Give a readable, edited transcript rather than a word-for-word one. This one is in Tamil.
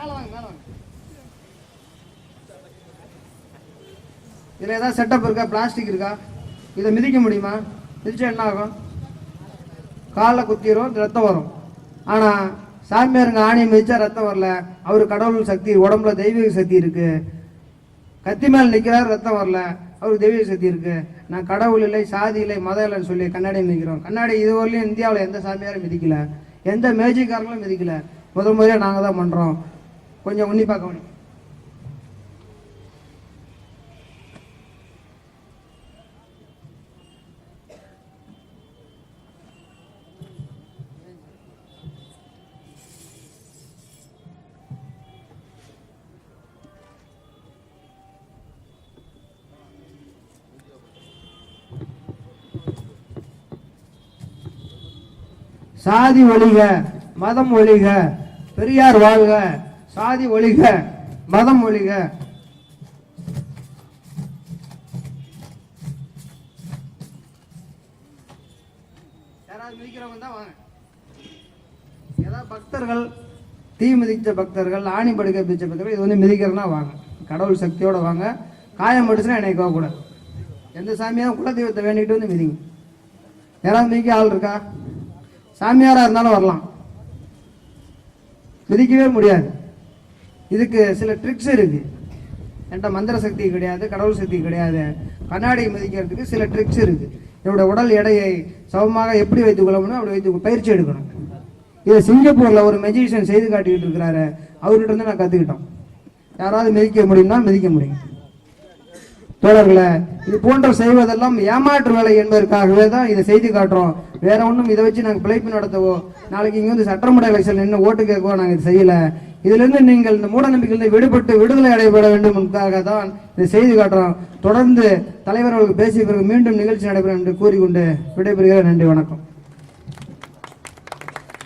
மேலே வாங்க மேலே வாங்க. இதில் ஏதாவது செட்டப் இருக்கா? பிளாஸ்டிக் இருக்கா? இதை மிதிக்க முடியுமா? மிதிச்சா என்ன ஆகும்? காலில் குத்திரும், ரத்தம் வரும். ஆனால் சாமியாருங்க ஆணியை மிதிச்சா ரத்தம் வரல. அவர் கடவுள் சக்தி, உடம்புல தெய்வீக சக்தி இருக்கு. கத்தி மேல் நிற்கிறார், ரத்தம் வரல, அவருக்கு தெய்வீக சக்தி இருக்கு. நான் கடவுள் இல்லை, சாதி இல்லை, மதம் இல்லைன்னு சொல்லி கண்ணாடி மிதிக்கிறோம். கண்ணாடி இதுவரையிலும் இந்தியாவில் எந்த சாமியாரும் மிதிக்கல, எந்த மேஜிக்காரங்களும் மிதிக்கல. முறையாக நாங்கள் தான் பண்ணுறோம். கொஞ்சம் உன்னிப்பாக கவனி. சாதி ஒழிக, மதம் ஒழிக, பெரியார் வாழ்க. சாதி ஒழிக, மதம் ஒழிக. யாராவது மிதிக்கிறவங்க தான் வாங்க. ஏதாவது பக்தர்கள், தீ மிதிச்ச பக்தர்கள், ஆணி படுக்க பிடிச்ச பக்தர்கள் இது வந்து மிதிக்கிறதுனா வாங்க. கடவுள் சக்தியோட வாங்க. காயம் முடிச்சுன்னா என்னை போகக்கூடாது. எந்த சாமியாரும் குலதெய்வத்தை வேண்டிட்டு வந்து மிதிங்க. யாராவது மிதிக்க ஆள் இருக்கா? சாமியாரா இருந்தாலும் வரலாம், மிதிக்கவே முடியாது. இதுக்கு சில ட்ரிக்ஸ் இருக்கு. என்கிட்ட மந்திர சக்தி கிடையாது, கடவுள் சக்தி கிடையாது. கண்ணாடி மிதிக்கிறதுக்கு சில ட்ரிக்ஸ் இருக்கு. என்னோட உடல் எடையை சமமாக எப்படி வைத்துக் கொள்ள முடியும் அப்படி வைத்து பயிற்சி எடுக்கணும். இதை சிங்கப்பூர்ல ஒரு மெஜிஷியன் செய்து காட்டிக்கிட்டு இருக்கிறாரு. அவர்கிட்ட இருந்து நான் கத்துக்கிட்டோம். யாராவது மிதிக்க முடியும்னா மிதிக்க முடியும். தோழர்களே, இது போன்ற செய்வதெல்லாம் ஏமாற்று வேலை என்பதற்காகவே தான் இதை செய்து காட்டுறோம். வேற ஒன்றும் இதை வச்சு நாங்கள் பிழைப்பு நடத்தவோ, நாளைக்கு இங்கே வந்து சட்டமன்ற எலெக்ஷன் நின்று ஓட்டு கேட்கவோ நாங்கள் இது செய்யல. இதிலிருந்து நீங்கள் இந்த மூட நம்பிக்கையிலிருந்து விடுபட்டு விடுதலை அடைபட வேண்டும் என்பதற்காக தான் இதை செய்து காட்டுறோம். தொடர்ந்து தலைவர் அவர்களுக்கு பேசிய பிறகு மீண்டும் நிகழ்ச்சி நடைபெறும் என்று கூறிக்கொண்டு விடைபெறுகிறேன். நன்றி, வணக்கம்.